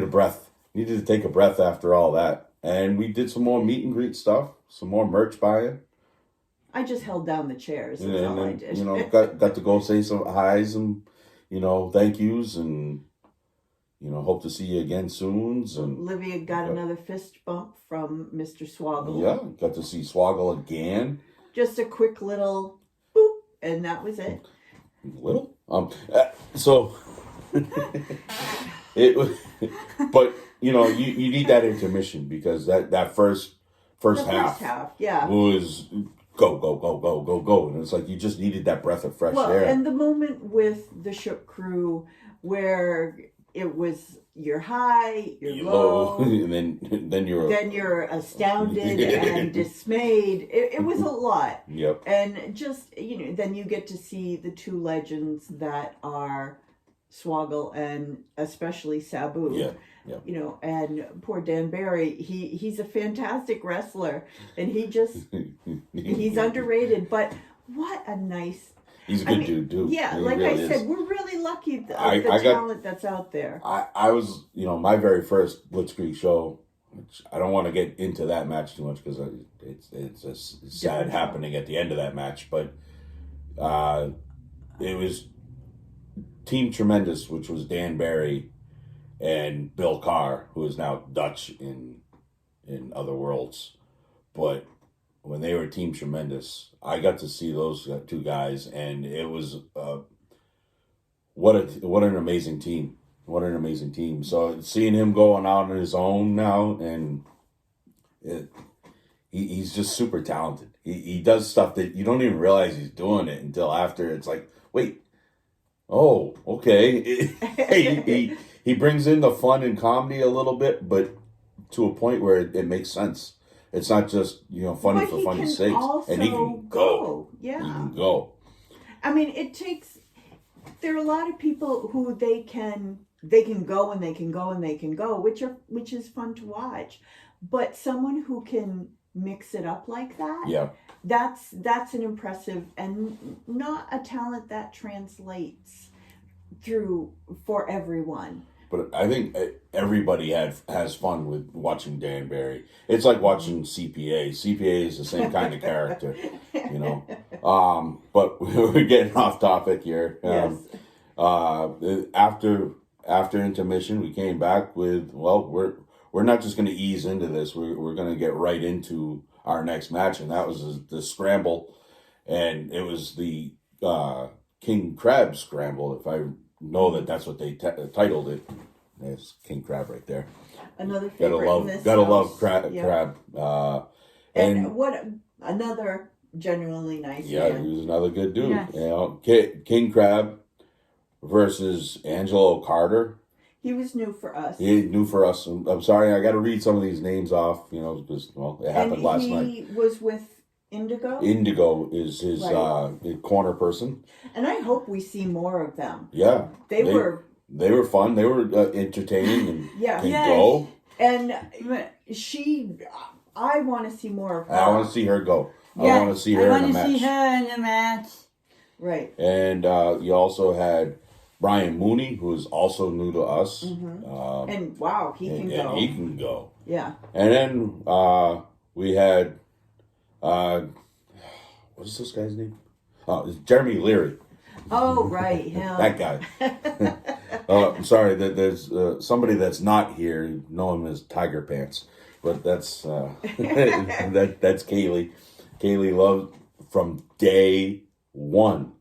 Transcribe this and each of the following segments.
a breath. Needed to take a breath after all that. And we did some more meet and greet stuff, some more merch buying. I just held down the chairs. That's all I did. You know, got to go say some highs and, you know, thank yous and, you know, hope to see you again soon. And Olivia got another fist bump from Mr. Swoggle. Yeah, got to see Swoggle again. Just a quick little boop, and that was it. Little? So, it was, but, you know, you need that intermission because that first half yeah, was go. And it's like you just needed that breath of fresh air. And the moment with the Shook Crew where it was you're high, you're low, and then you're astounded and dismayed. It was a lot. Yep. And just, you know, then you get to see the two legends that are Swoggle and especially Sabu. Yeah. You know, and poor Dan Barry, he's a fantastic wrestler, and he's underrated. But what a nice. He's a good dude, too. Yeah, he like really I said, is. we're really lucky the talent that's out there. I was, you know, my very first Blitzkrieg show, which I don't want to get into that match too much because it's a sad happening at the end of that match, but it was Team Tremendous, which was Dan Barry and Bill Carr, who is now Dutch in other worlds. But when they were Team Tremendous, I got to see those two guys, and it was what an amazing team. What an amazing team. So seeing him going out on his own now, and he's just super talented. He does stuff that you don't even realize he's doing it until after. It's like, wait, oh, okay. He brings in the fun and comedy a little bit, but to a point where it makes sense. It's not just, you know, funny for funny's sake. And he can go. Yeah. He can go. I mean, there are a lot of people who they can go and they can go and they can go, which is fun to watch. But someone who can mix it up like that, yeah, that's an impressive and not a talent that translates through for everyone. But I think everybody has fun with watching Dan Barry. It's like watching CPA. CPA is the same kind of character, you know. But we're getting off topic here. Yes. After intermission, we came back with, well, we're not just going to ease into this. We're going to get right into our next match, and that was the Scramble, and it was the King Crab Scramble, if I know that's what they titled it. There's King Crab right there. Another favorite. Gotta love Crab. And what another genuinely nice man. Yeah, he was another good dude. Yes. You know, King Crab versus Angelo Carter. He was new for us. He new for us. I'm sorry, I got to read some of these names off. You know, because it happened last night. He was with Indigo? Indigo is his corner person. And I hope we see more of them. Yeah. They were fun. They were entertaining and go. And I want to see more of her. I want to see her go. Yeah. I want to see her in the match. I want to see her in the match. Right. And you also had Brian Mooney, who is also new to us. Mm-hmm. And wow, he can go. And he can go. Yeah. And then we had... what's this guy's name? Oh, it's Jeremy Leary. Oh, right, him. That guy. I'm sorry that there's somebody that's not here. You know him as Tiger Pants, but that's that's Kaylee. Kaylee loved from day one.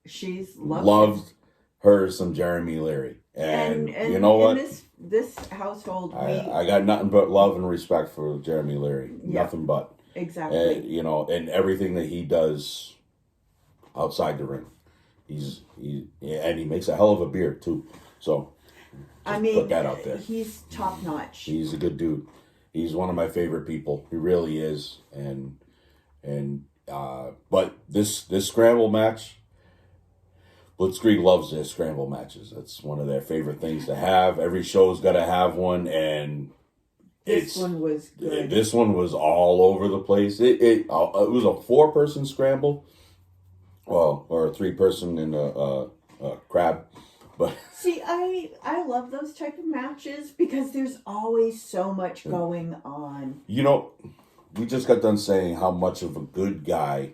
She's loved her some Jeremy Leary, and you know what? In this household, I got nothing but love and respect for Jeremy Leary. Yeah. Nothing but. Exactly. You know, and everything that he does outside the ring, he makes a hell of a beer too. So, put that out there. He's top notch. He's a good dude. He's one of my favorite people. He really is. But this scramble match, Blitzkrieg loves their scramble matches. That's one of their favorite things to have. Every show's got to have one, and this one was good. This one was all over the place. It was a 4-person scramble, well, or a 3-person in a crab. But See, I love those type of matches because there's always so much going on. you know, we just got done saying how much of a good guy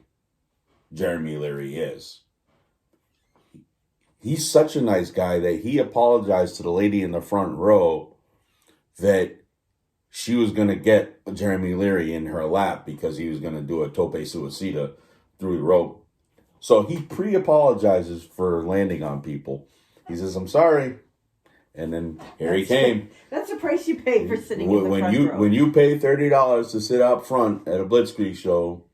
Jeremy Leary is. He's such a nice guy that he apologized to the lady in the front row that she was going to get Jeremy Leary in her lap because he was going to do a tope suicida through the rope. So he pre-apologizes for landing on people. He says, "I'm sorry." And then here he came. That's the price you pay for sitting in the front row. When you pay $30 to sit out front at a Blitzkrieg show,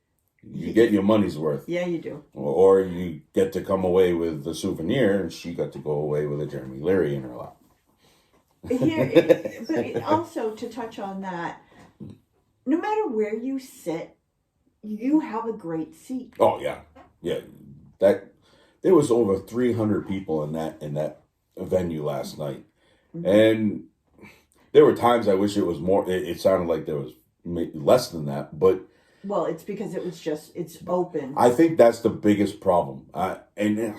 you get your money's worth. Yeah, you do. Or you get to come away with the souvenir, and she got to go away with a Jeremy Leary in her lap. But also to touch on that, no matter where you sit, you have a great seat. Oh yeah. There was over 300 people in that venue last night, and there were times I wish it was more. It sounded like there was less than that, but well, it's because it's open. I think that's the biggest problem. And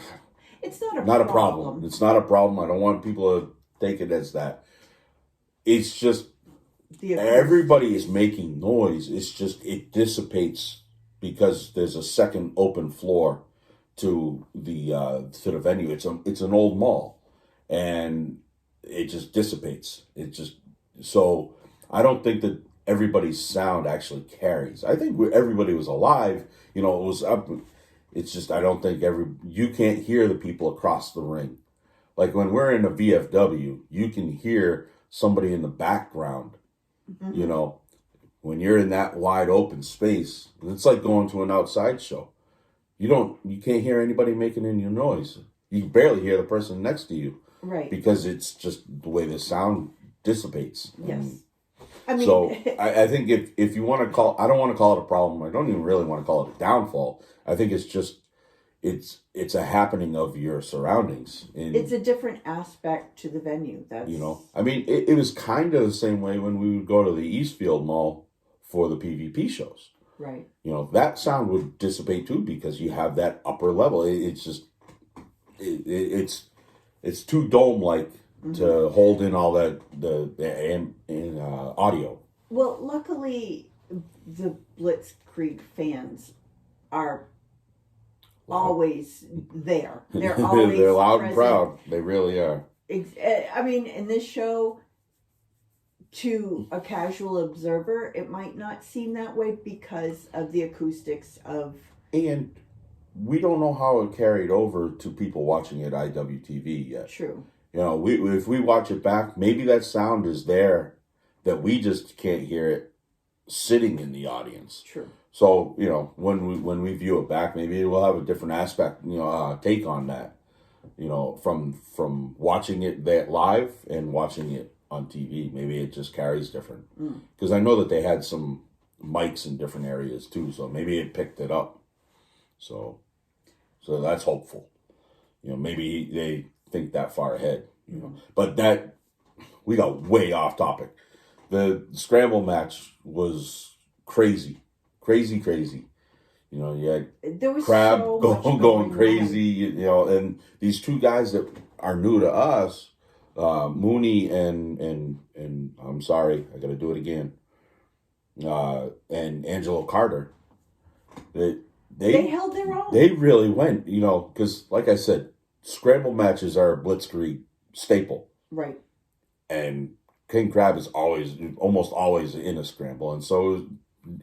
it's not a problem. It's not a problem. I don't want people to take it as that. It's just everybody is making noise. It's just it dissipates because there's a second open floor to the venue. It's an old mall, and it just dissipates. So I don't think that everybody's sound actually carries. I think everybody was alive. It was up. It's just I don't think you can't hear the people across the ring. Like when we're in a VFW, you can hear somebody in the background. Mm-hmm. When you're in that wide open space, it's like going to an outside show. You can't hear anybody making any noise. You can barely hear the person next to you. Right. Because it's just the way the sound dissipates. Yes. So I think if you want to I don't want to call it a problem. I don't even really want to call it a downfall. I think it's just, it's a happening of your surroundings. It's a different aspect to the venue. It was kind of the same way when we would go to the Eastfield Mall for the PvP shows. Right. That sound would dissipate too because you have that upper level. It's just, it's too dome-like to hold in all that the audio. Well, luckily, the Blitzkrieg fans are always there. They're always they're loud present. And proud. They really are. In this show, to a casual observer, it might not seem that way because of the acoustics of... And we don't know how it carried over to people watching at IWTV yet. True. If we watch it back, maybe that sound is there that we just can't hear it sitting in the audience. True. So, when we view it back, maybe we'll have a different aspect, take on that, from watching it that live and watching it on TV. Maybe it just carries different. Because I know that they had some mics in different areas too, so maybe it picked it up. So that's hopeful. Maybe they think that far ahead, But we got way off topic. The scramble match was crazy. You had Crab going crazy, and these two guys that are new to us, Mooney and I'm sorry, I got to do it again. And Angelo Carter, they held their own. They really went, because like I said, scramble matches are a Blitzkrieg staple. Right. And King Crab is almost always in a scramble, and so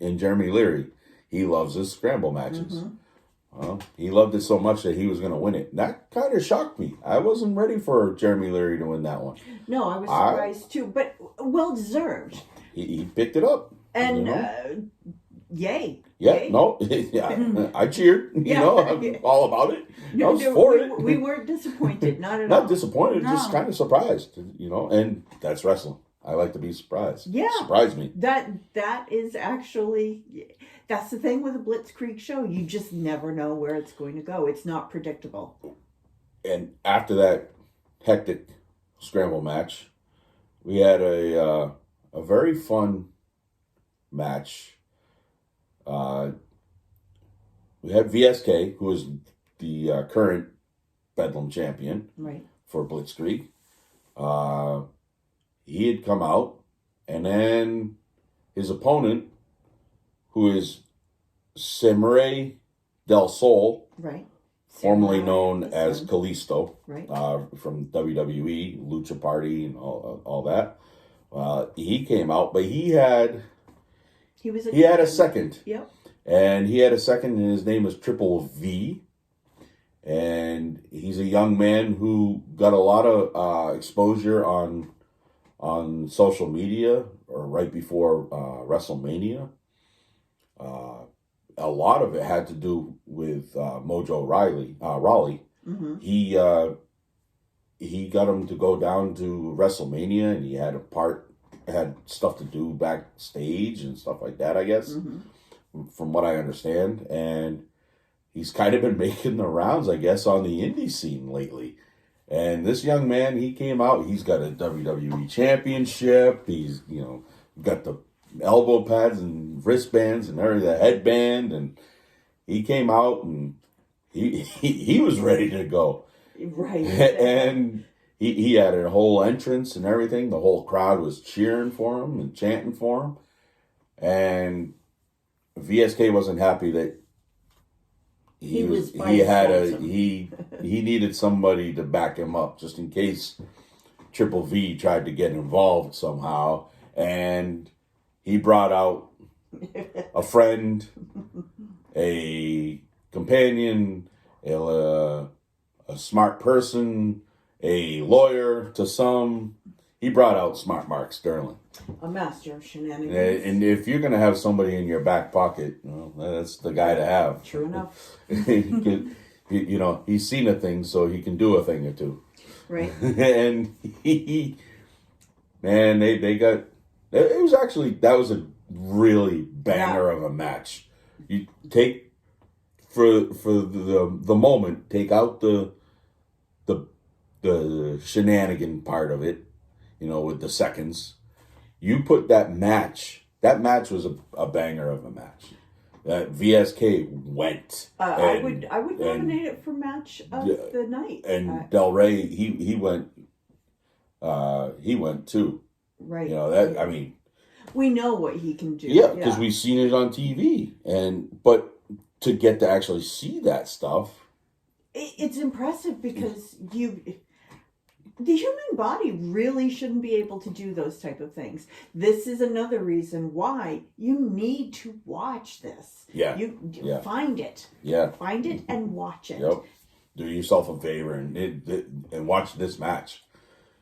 in Jeremy Leary, he loves his scramble matches. Mm-hmm. He loved it so much that he was going to win it. That kind of shocked me. I wasn't ready for Jeremy Leary to win that one. No, I was surprised too, but well deserved. He picked it up. And yay. Yeah, yay. No, yeah, I cheered. I'm all about it. I was for it. We weren't disappointed, not at all. Not disappointed, just kind of surprised, and that's wrestling. I like to be surprised. Yeah. Surprise me. That is actually, that's the thing with a Blitzkrieg show. You just never know where it's going to go. It's not predictable. And after that hectic scramble match, we had a very fun match. We had VSK, who is the current Bedlam champion. Right. for Blitzkrieg. He had come out, and then his opponent, who is Samurai Del Sol, Right. formerly Samurai, known the as son. Kalisto, Right. from WWE, Lucha Party, and all that. He came out, but he had He was a second. Yep. And he had a second, and his name was Triple V. And he's a young man who got a lot of exposure on social media, or right before WrestleMania. A lot of it had to do with Mojo Rawley. Mm-hmm. He got him to go down to WrestleMania, and he had stuff to do backstage and stuff like that, I guess, from what I understand. And he's kind of been making the rounds, I guess, on the indie scene lately. And this young man, he came out, he's got a WWE championship. He's, got the elbow pads and wristbands and everything, the headband. And he came out, and he was ready to go. Right. And he had a whole entrance and everything. The whole crowd was cheering for him and chanting for him. And VSK wasn't happy that he needed somebody to back him up, just in case Triple V tried to get involved somehow. And he brought out a friend, a companion, a smart person, a lawyer to some. He brought out Smart Mark Sterling. A master of shenanigans. And if you're going to have somebody in your back pocket, well, that's the guy to have. True enough. He's seen a thing, so he can do a thing or two. Right. And they got, that was a really banger of a match. You take, for the moment, take out the shenanigan part of it, with the seconds. You put that match was a banger of a match. VSK went. I would nominate it for match of the night. And Del Rey, he went. He went too. Right. I mean, we know what he can do. Yeah, because we've seen it on TV, but to get to actually see that stuff, it's impressive, because the human body really shouldn't be able to do those type of things. This is another reason why you need to watch this. Yeah. You find it. Yeah. Find it and watch it. Yep. Do yourself a favor and watch this match.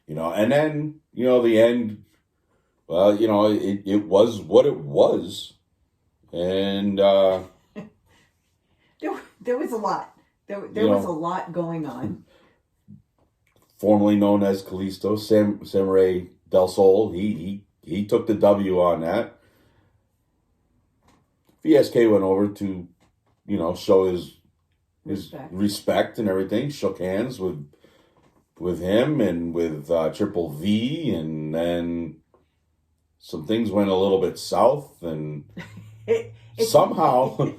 And then, the end, well, it was what it was. And there was a lot. There was a lot going on. Formerly known as Kalisto, Samurai Del Sol, he took the W on that. VSK went over to, show his respect and everything. Shook hands with him and with Triple V, and then some things went a little bit south, and somehow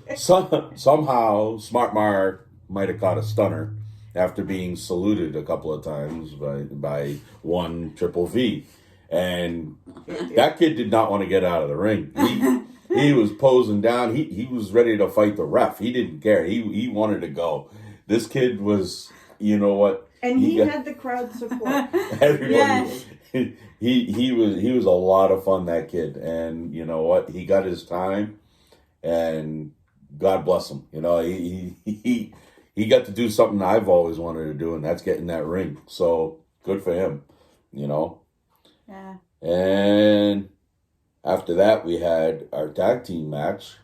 Smart Mark might have caught a stunner after being saluted a couple of times by one Triple V. And that kid did not want to get out of the ring. He was posing down. He was ready to fight the ref. He didn't care. He wanted to go. This kid was, what? And he had the crowd support. Everybody. Yes. He was a lot of fun, that kid. And you know what? He got his time, and God bless him. He got to do something I've always wanted to do, and that's get in that ring. So good for him, Yeah. And after that, we had our tag team match,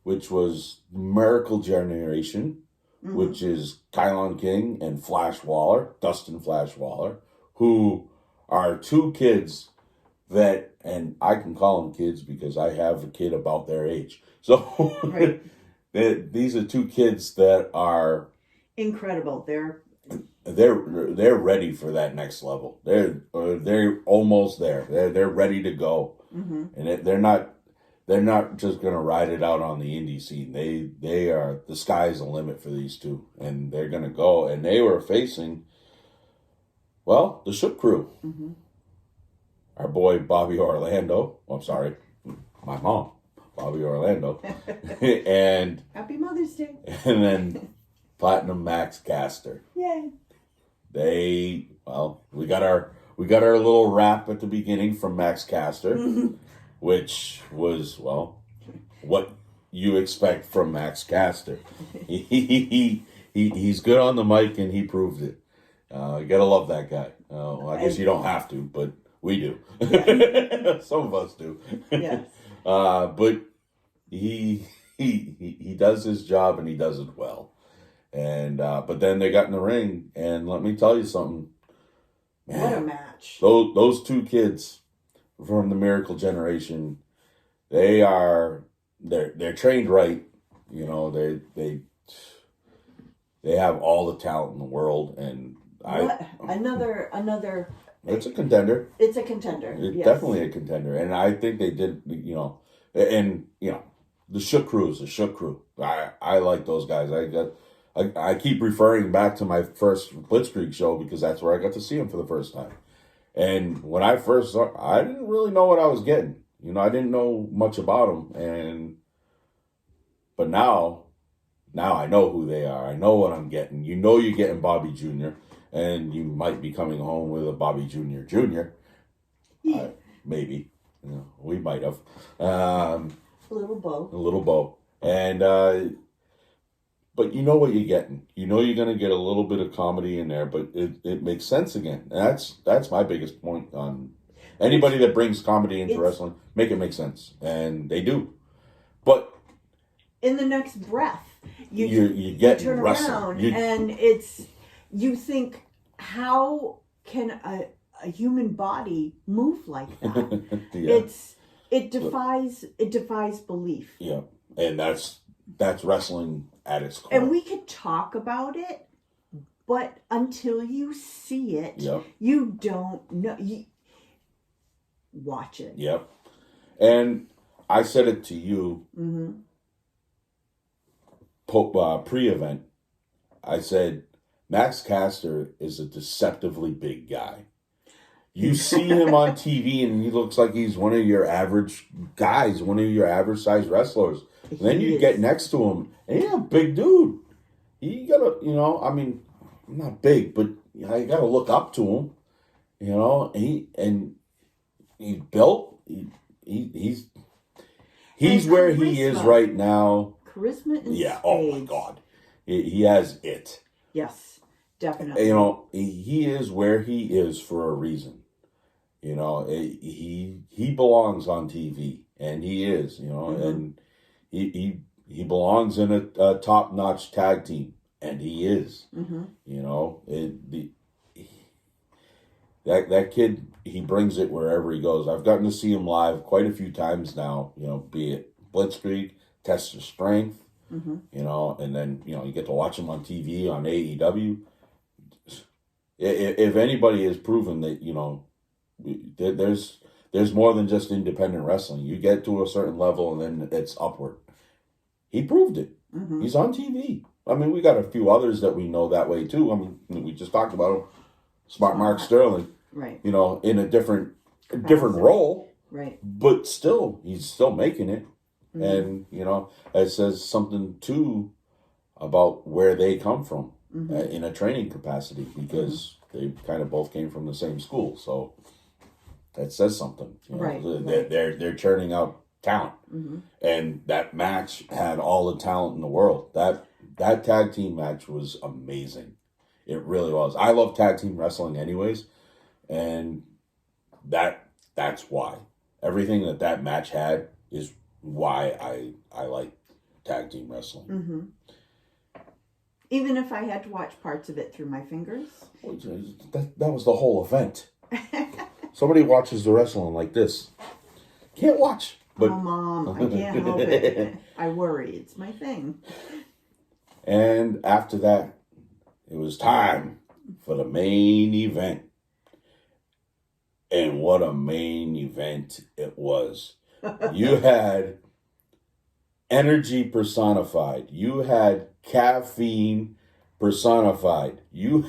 which was Miracle Generation, which is Kylon King and Flash Waller, Dustin Flash Waller, who are two kids that, and I can call them kids because I have a kid about their age. So Right. These are two kids that are Incredible. they're ready for that next level. They're almost there. They're ready to go, and they're not just gonna ride it out on the indie scene. They are, the sky's the limit for these two, and they're gonna go. And they were facing Well, the Shook Crew. Mm-hmm. Our boy Bobby Orlando. Oh, I'm sorry, my mom, Bobby Orlando, and Happy Mother's Day. and then Platinum Max Caster. Yay. We got our little rap at the beginning from Max Caster, which was what you expect from Max Caster. He's good on the mic and he proved it. You gotta love that guy. I guess you don't have to, but we do. Yeah. Some of us do. Yes. But he does his job and he does it well. And but then they got in the ring, and let me tell you something. Man, What a match. Those two kids from the Miracle Generation, they're trained right. You know, they have all the talent in the world, and another. It's a contender. It's a contender. It's yes. definitely a contender, and I think they did. The Shook Crew is the Shook Crew. I like those guys. I keep referring back to my first Blitzkrieg show because that's where I got to see them for the first time. And when I first saw, I didn't really know what I was getting. I didn't know much about them, but now I know who they are. I know what I'm getting. You're getting Bobby Jr., and you might be coming home with a Bobby Jr. Yeah. Maybe. We might have. A little bow. And but you know what you're getting. You're going to get a little bit of comedy in there, but it makes sense again. And that's my biggest point on anybody that brings comedy into wrestling. Make it make sense, and they do. But in the next breath, you get turn wrestling. around, and you think, how can a human body move like that? Yeah. It defies belief. Yeah, and that's wrestling at its core. And we could talk about it, but until you see it, Yep. you don't know. Watch it. Yep. And I said it to you pre-event. I said, Max Caster is a deceptively big guy. You see him on TV and he looks like he's one of your average guys, one of your average size wrestlers. And then you get next to him and he's a big dude. You gotta, I'm not big, but you gotta look up to him. And he's built. He's where he is right now. Charisma and yeah. spades. Oh my God, he has it. Yes, definitely. He is where he is for a reason. He belongs on TV, and he is. And he belongs in a top-notch tag team, and he is. That kid, he brings it wherever he goes. I've gotten to see him live quite a few times now. Be it Blitzkrieg, Test of Strength. And then you get to watch him on TV on AEW. If anybody has proven that there's more than just independent wrestling. You get to a certain level and then it's upward. He proved it. He's on TV. We got a few others that we know that way too. We just talked about him. Smart Mark Sterling. Right. In a different role. Right. But still, he's still making it. And, it says something too about where they come from in a training capacity, because they kind of both came from the same school. So that says something. Right. They're churning out talent. And that match had all the talent in the world. That tag team match was amazing. It really was. I love tag team wrestling anyways. And that's why. Everything that match had is why I like tag team wrestling. Even if I had to watch parts of it through my fingers. That was the whole event. Somebody watches the wrestling like this. Can't watch. But, oh, Mom, I can't help it. I worry. It's my thing. And after that, it was time for the main event. And what a main event it was. You had energy personified. You had caffeine personified. You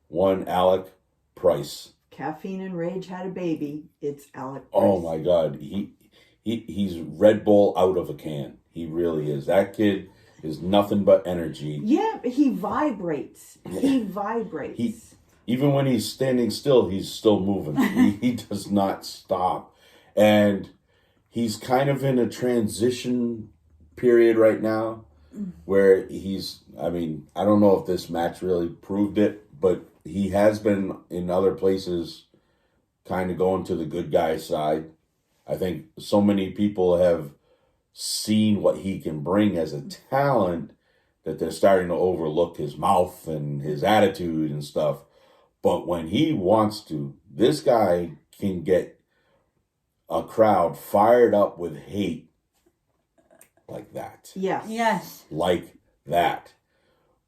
one Alec Price. Caffeine and Rage had a baby. It's Alec Price. Oh my God, he's Red Bull out of a can. He really is. That kid is nothing but energy. Yeah, he vibrates. He vibrates. Even when he's standing still, he's still moving. He does not stop. And he's kind of in a transition period right now where I don't know if this match really proved it, but he has been in other places kind of going to the good guy side. I think so many people have seen what he can bring as a talent that they're starting to overlook his mouth and his attitude and stuff. But when he wants to, this guy can get a crowd fired up with hate like that. Yes. Yes. Like that.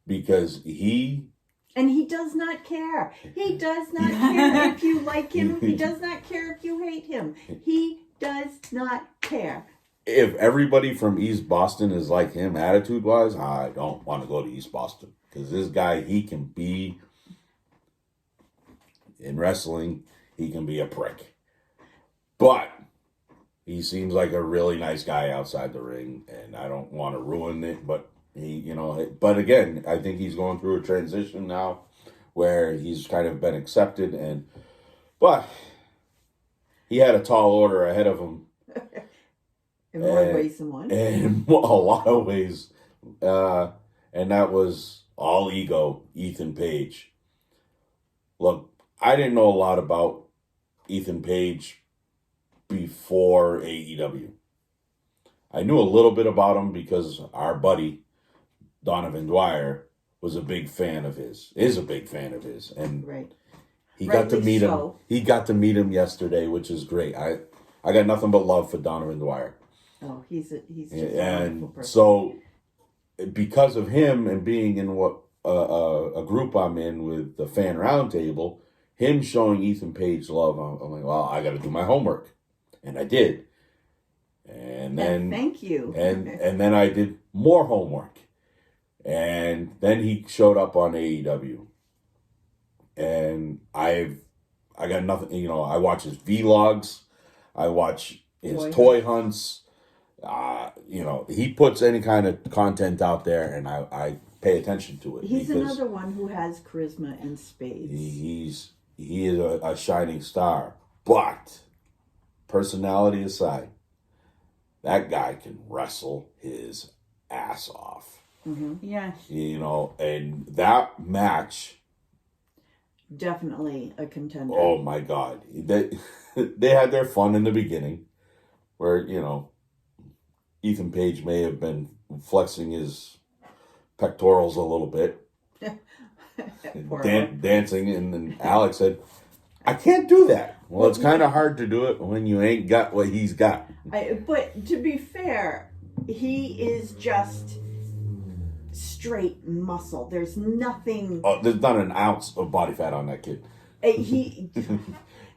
Because And he does not care. He does not care if you like him. He does not care if you hate him. He does not care. If everybody from East Boston is like him attitude-wise, I don't want to go to East Boston. Because this guy, he can be, in wrestling, he can be a prick. But he seems like a really nice guy outside the ring, and I don't want to ruin it, but but again, I think he's going through a transition now where he's kind of been accepted, but he had a tall order ahead of him. In one way, someone. In a lot of ways. And that was all ego, Ethan Page. Look, I didn't know a lot about Ethan Page before AEW. I knew a little bit about him because our buddy, Donovan Dwyer, was a big fan of his. Is a big fan of his. And right. He got to meet him. So. He got to meet him yesterday, which is great. I got nothing but love for Donovan Dwyer. Oh, he's just and a wonderful person. So because of him and being in what a group I'm in with the fan roundtable, him showing Ethan Page love, I'm like, well, I got to do my homework, and I did. And then thank you. And then I did more homework, and then he showed up on AEW. And I got nothing, I watch his vlogs, I watch his toy hunts, he puts any kind of content out there, and I pay attention to it. He's another one who has charisma and spades. He is a shining star, but personality aside, that guy can wrestle his ass off. Mm-hmm. Yes. And that match, definitely a contender. Oh my God. They had their fun in the beginning where, Ethan Page may have been flexing his pectorals a little bit. Dancing, and then Alex said, I can't do that. Well, it's kind of hard to do it when you ain't got what he's got. But to be fair, he is just straight muscle. There's nothing. Oh, there's not an ounce of body fat on that kid.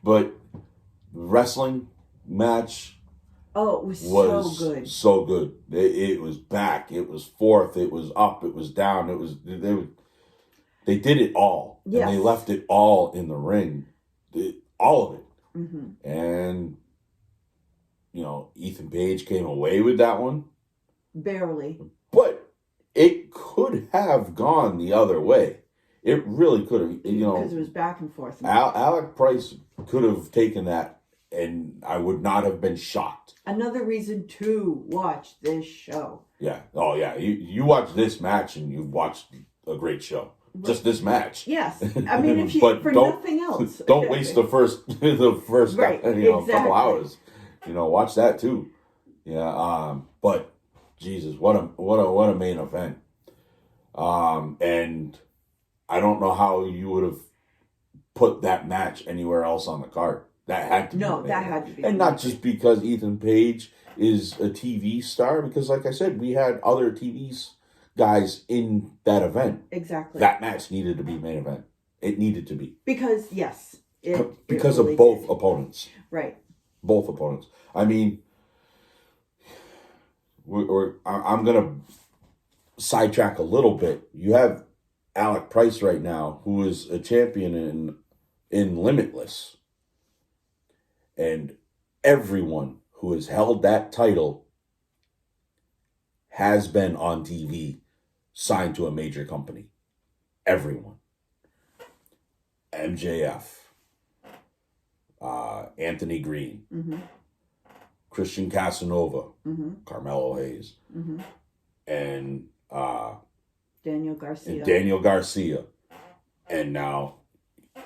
But wrestling match. Oh, it was so good. So good. It was back. It was forth. It was up. It was down. It was they did it all. Yes. And they left it all in the ring. All of it. Mm-hmm. And Ethan Page came away with that one. Barely. But it could have gone the other way. It really could have. Because it was back and forth. Alec Price could have taken that, and I would not have been shocked. Another reason to watch this show. Yeah. Oh, yeah. You watch this match, and you watched a great show. Just this match. Yes. I mean, if you for nothing else. Don't waste the first right, exactly. couple hours. Watch that too. Yeah. But Jesus, what a main event. And I don't know how you would have put that match anywhere else on the card. That had to be. No, that had to be. And not just because Ethan Page is a TV star, because like I said, we had other TVs guys in that event. Exactly. That match needed to be main event. It needed to be. Because, yes. Because really of both did. opponents. Right. Both opponents. I mean, I'm going to sidetrack a little bit. You have Alec Price right now, who is a champion in in Limitless. And everyone who has held that title has been on TV, signed to a major company. Everyone. MJF, Anthony Green, Christian Casanova, Carmelo Hayes, and Daniel Garcia. And now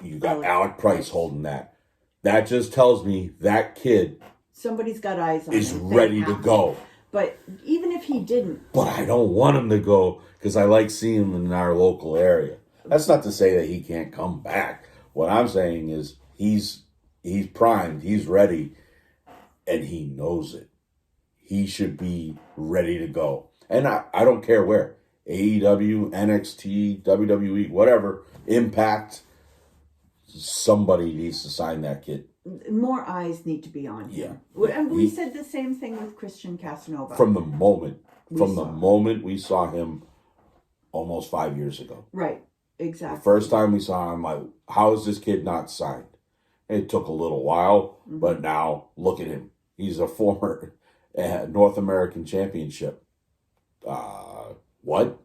you got Alec Price holding that. That just tells me that kid somebody's got eyes on him. Is ready to go. But even if he didn't. But I don't want him to go because I like seeing him in our local area. That's not to say that he can't come back. What I'm saying is he's primed, he's ready, and he knows it. He should be ready to go. And I don't care where. AEW, NXT, WWE, whatever, Impact, somebody needs to sign that kid. More eyes need to be on him. Yeah. And we said the same thing with Christian Casanova. From the moment we saw him almost 5 years ago. Right, exactly. The first time we saw him, like, how is this kid not signed? It took a little while, but now look at him. He's a former North American Championship. What?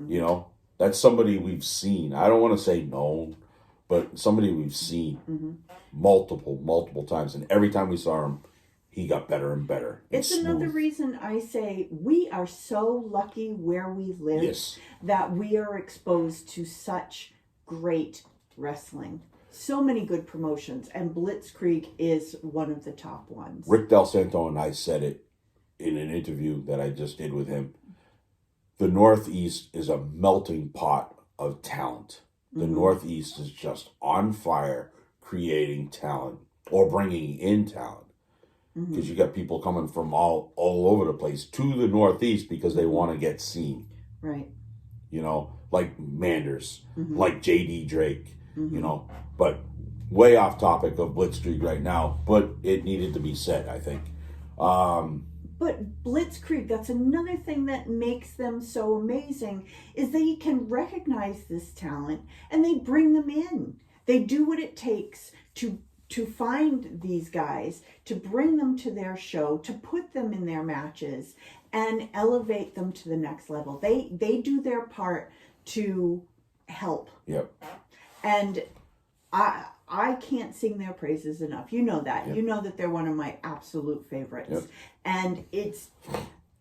You know, that's somebody we've seen. I don't want to say known, but somebody we've seen multiple times. And every time we saw him, he got better and better. It's another reason I say we are so lucky where we live that we are exposed to such great wrestling. So many good promotions, and Blitzkrieg is one of the top ones. Rick Del Santo and I said it in an interview that I just did with him. The Northeast is a melting pot of talent. The Northeast is just on fire, creating talent or bringing in talent. Because you got people coming from all over the place to the Northeast because they want to get seen. Right. You know, like Manders, like J.D. Drake, you know. But way off topic of Blitzkrieg right now, but it needed to be said, I think. But Blitzkrieg, that's another thing that makes them so amazing, is they can recognize this talent and they bring them in. They do what it takes to find these guys, to bring them to their show, to put them in their matches and elevate them to the next level. They do their part to help. Yep. And I can't sing their praises enough. You know that. Yep. You know that they're one of my absolute favorites. Yep. And it's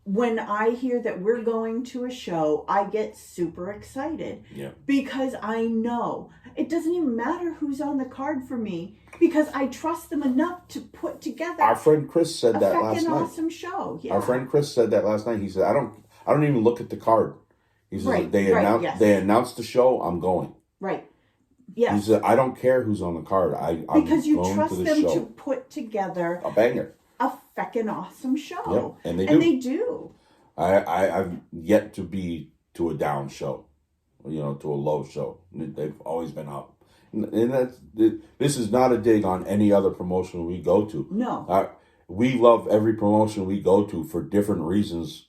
when I hear that we're going to a show, I get super excited. Yep. Because I know it doesn't even matter who's on the card for me because I trust them enough to put together. Our friend Chris said that last night. Awesome show. Yeah. Our friend Chris said that last night. He said, "I don't even look at the card." He says, "They announced the show. I'm going." Right. Yes. He said, "I don't care who's on the card. Because you trust them to put together a banger, a feckin' awesome show." Yep. And they do. I've yet to be to a down show, you know, to a low show. They've always been up, and this is not a dig on any other promotion we go to. No, we love every promotion we go to for different reasons.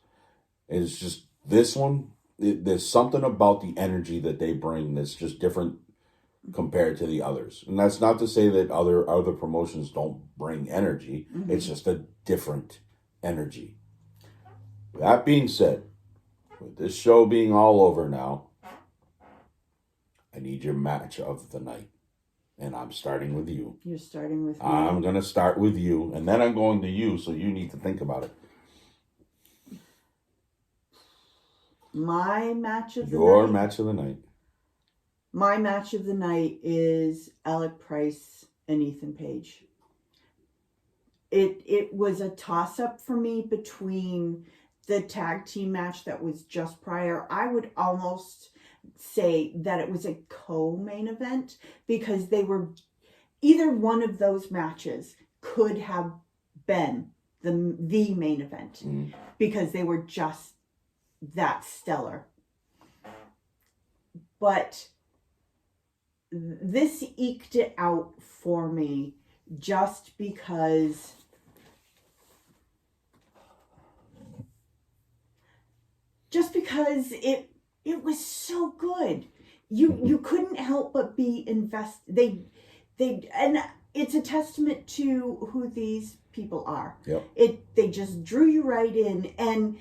It's just this one. There's something about the energy that they bring that's just different compared to the others. And that's not to say that other promotions don't bring energy. It's just a different energy. That being said, with this show being all over now, I need your match of the night. And I'm starting with you. You're starting with me. I'm going to start with you, and then I'm going to you, so you need to think about it. My match of the night. Your match of the night. My match of the night is Alec Price and Ethan Page. It was a toss-up for me between the tag team match that was just prior. I would almost say that it was a co-main event because they were either one of those matches could have been the main event because they were just that stellar. But this eked it out for me just because it was so good. You couldn't help but be invested. and it's a testament to who these people are. Yep. They just drew you right in, and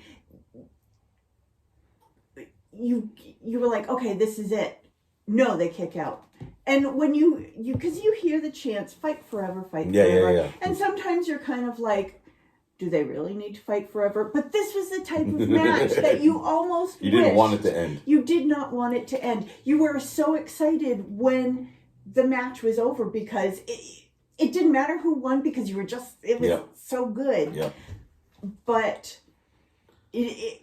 you were like, okay, this is it. No, they kick out. And when you because you hear the chants, fight forever, fight forever. Yeah. And sometimes you're kind of like, do they really need to fight forever? But this was the type of match that you almost You didn't wished. want it to end. You did not want it to end. You were so excited when the match was over because it didn't matter who won because you were it was so good. Yeah. But if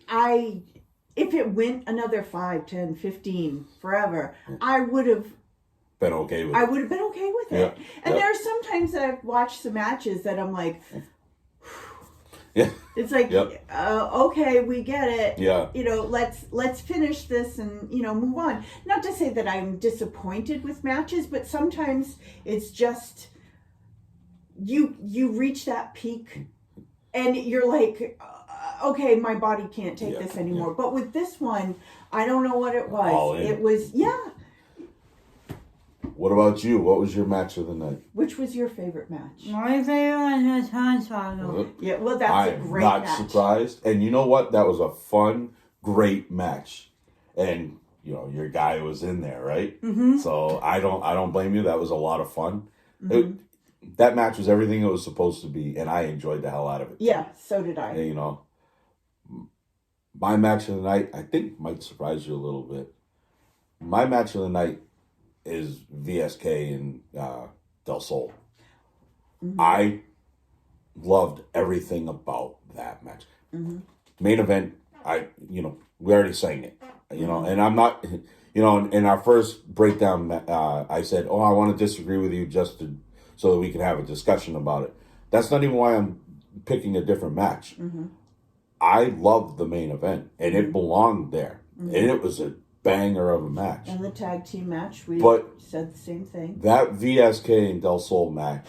it went another 5, 10, 15, forever, I would have been okay with it. I would have been okay with it. And there are some times that I've watched some matches that I'm like, yeah. It's like, okay, we get it. Yeah. Let's finish this and, move on. Not to say that I'm disappointed with matches, but sometimes it's just, you reach that peak and you're like, okay, my body can't take this anymore. Yeah. But with this one, I don't know what it was. All in. It was, What about you? What was your match of the night? Which was your favorite match? My favorite was Hornswoggle. Yeah, well, that's a great match. I'm not surprised. And you know what? That was a fun, great match. And, your guy was in there, right? Mm-hmm. So I don't blame you. That was a lot of fun. Mm-hmm. That match was everything it was supposed to be, and I enjoyed the hell out of it. Yeah, so did I. And, my match of the night, I think, might surprise you a little bit. My match of the night is VSK and Del Sol. Mm-hmm. I loved everything about that match. Mm-hmm. Main event, we already sang it, and I'm not, in our first breakdown, I said, I want to disagree with you so that we can have a discussion about it. That's not even why I'm picking a different match. Mm-hmm. I loved the main event, and it belonged there, and it was a banger of a match. And the tag team match, we said the same thing. That VSK and Del Sol match,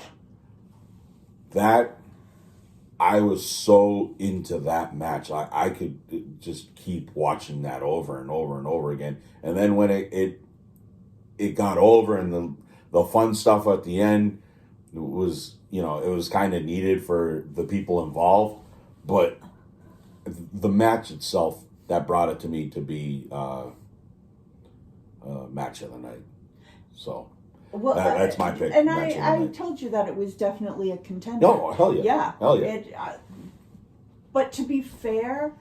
I was so into that match. I could just keep watching that over and over and over again. And then when it got over and the fun stuff at the end was, it was kind of needed for the people involved. But the match itself, that brought it to me to be match of the night. So that's my pick. And I told you that it was definitely a contender. No, hell yeah. Yeah. Hell yeah. But to be fair,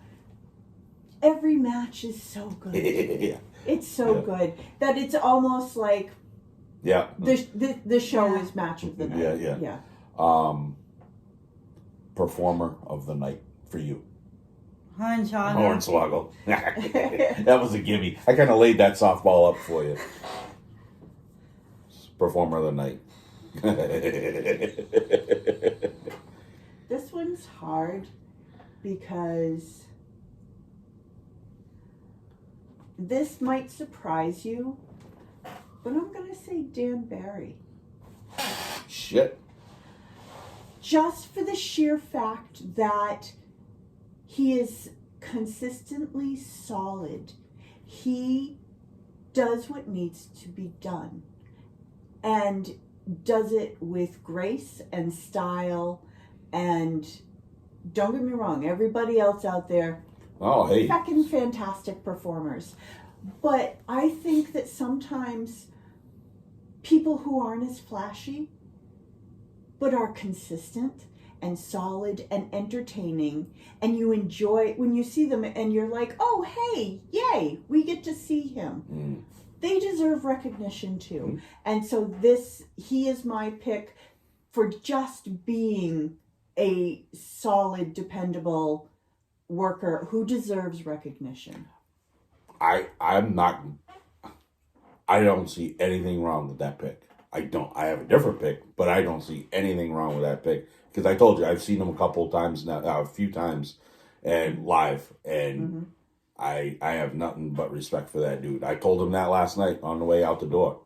every match is so good. Yeah. It's so good that it's almost like the show is match of the night. Yeah. Performer of the night for you. Hornswoggle. That was a gimme. I kind of laid that softball up for you. Performer of the night. This one's hard because this might surprise you, but I'm going to say Dan Barry. Shit. Just for the sheer fact that he is consistently solid. He does what needs to be done and does it with grace and style. And don't get me wrong, everybody else out there, fucking fantastic performers. But I think that sometimes people who aren't as flashy but are consistent and solid and entertaining, and you enjoy when you see them and you're like, oh, hey, yay, we get to see him. They deserve recognition too. And so he is my pick for just being a solid, dependable worker who deserves recognition. I don't see anything wrong with that pick. I don't. I have a different pick, but I don't see anything wrong with that pick. Because I told you, I've seen him a few times, and live, and I have nothing but respect for that dude. I told him that last night on the way out the door,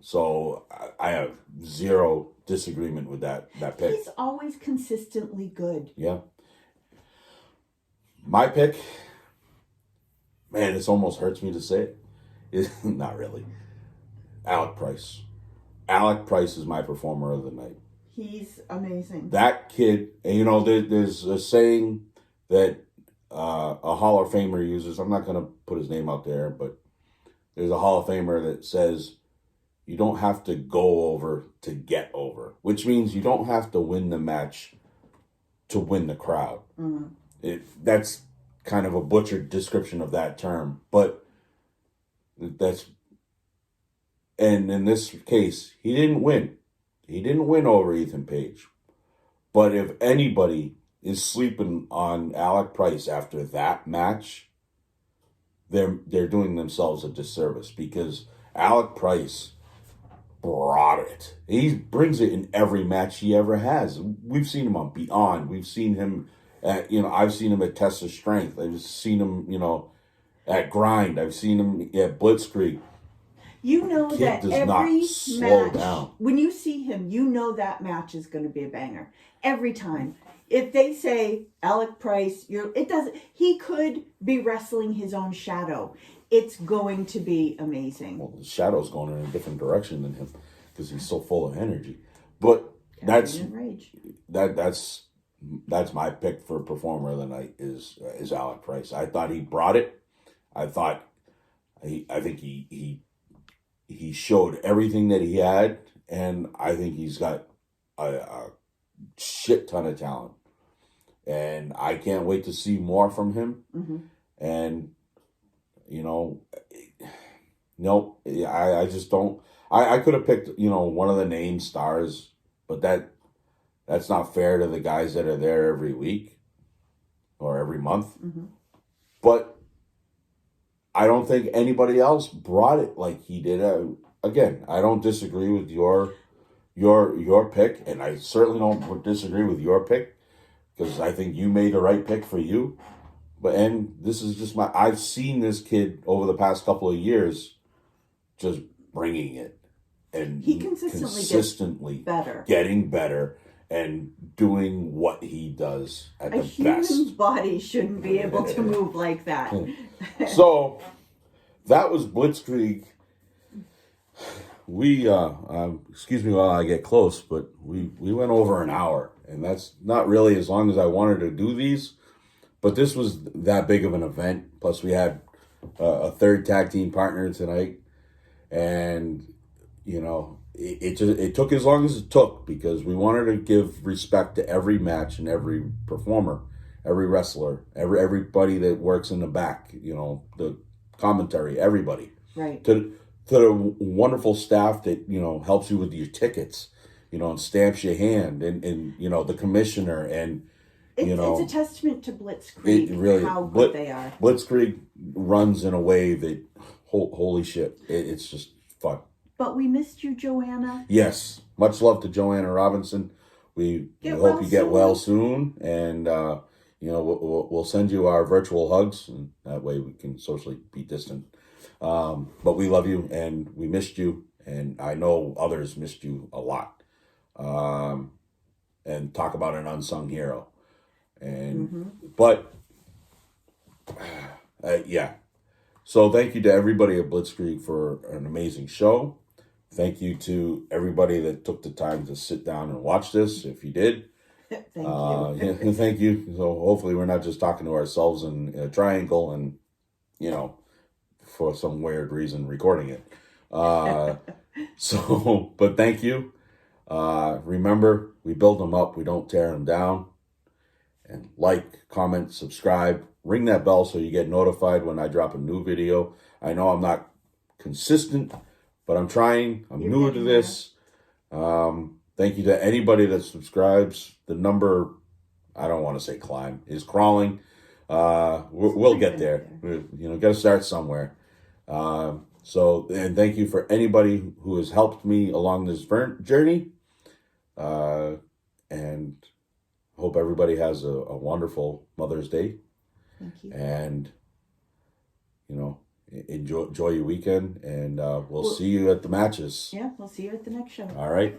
So I have zero disagreement with that pick. He's always consistently good. Yeah. My pick, man, this almost hurts me to say it. Not really. Alec Price. Alec Price is my performer of the night. He's amazing. That kid, and you know, there's a saying that a Hall of Famer uses. I'm not going to put his name out there, but there's a Hall of Famer that says you don't have to go over to get over, which means you don't have to win the match to win the crowd. That's kind of a butchered description of that term, but that's, and in this case, he didn't win. He didn't win over Ethan Page. But if anybody is sleeping on Alec Price after that match, they're doing themselves a disservice, because Alec Price brought it. He brings it in every match he ever has. We've seen him on Beyond. We've seen him at, I've seen him at Test of Strength. I've seen him, at Grind. I've seen him at Blitzkrieg. You know Kid that does every not slow match, down. when you see him, you know that match is going to be a banger every time. If they say Alec Price, he could be wrestling his own shadow. It's going to be amazing. Well, the Shadow's going in a different direction than him because he's so full of energy. But that's my pick for performer of the night is Alec Price. I thought he brought it. I think he showed everything that he had, and I think he's got a shit ton of talent. And I can't wait to see more from him. And, nope, I just don't. I could have picked, one of the name stars, but that's not fair to the guys that are there every week or every month. But I don't think anybody else brought it like he did. Again, I don't disagree with your pick, and I certainly don't disagree with your pick, because I think you made the right pick for you. And this is just I've seen this kid over the past couple of years just bringing it, and he consistently gets better, getting better, and doing what he does at the best. A human body shouldn't be able to move like that. So that was Blitzkrieg. We excuse me while I get close, but we went over an hour, and that's not really as long as I wanted to do these, but this was that big of an event. Plus we had a third tag team partner tonight, and it took as long as it took, because we wanted to give respect to every match and every performer, every wrestler, everybody that works in the back, the commentary, everybody. Right. To the wonderful staff that, helps you with your tickets, and stamps your hand, and the commissioner, and, it's a testament to Blitzkrieg, really, how good they are. Blitzkrieg runs in a way that, holy shit, it's just fun. But we missed you, Joanna. Yes. Much love to Joanna Robinson. We hope you get well soon. And, we'll send you our virtual hugs, and that way we can socially be distant. But we love you, and we missed you. And I know others missed you a lot. And talk about an unsung hero. And, but, yeah. So thank you to everybody at Blitzkrieg for an amazing show. Thank you to everybody that took the time to sit down and watch this, if you did. Thank you. Thank you. So hopefully we're not just talking to ourselves in a triangle and, for some weird reason recording it. But thank you. Remember, we build them up. We don't tear them down. And like, comment, subscribe, ring that bell so you get notified when I drop a new video. I know I'm not consistent, but I'm trying. I'm new to this. Thank you to anybody that subscribes. The number, I don't want to say climb, is crawling. We'll get there. Got to start somewhere. And thank you for anybody who has helped me along this journey. And hope everybody has a wonderful Mother's Day. Thank you. And, enjoy your weekend, and we'll see you at the matches. Yeah, we'll see you at the next show. All right.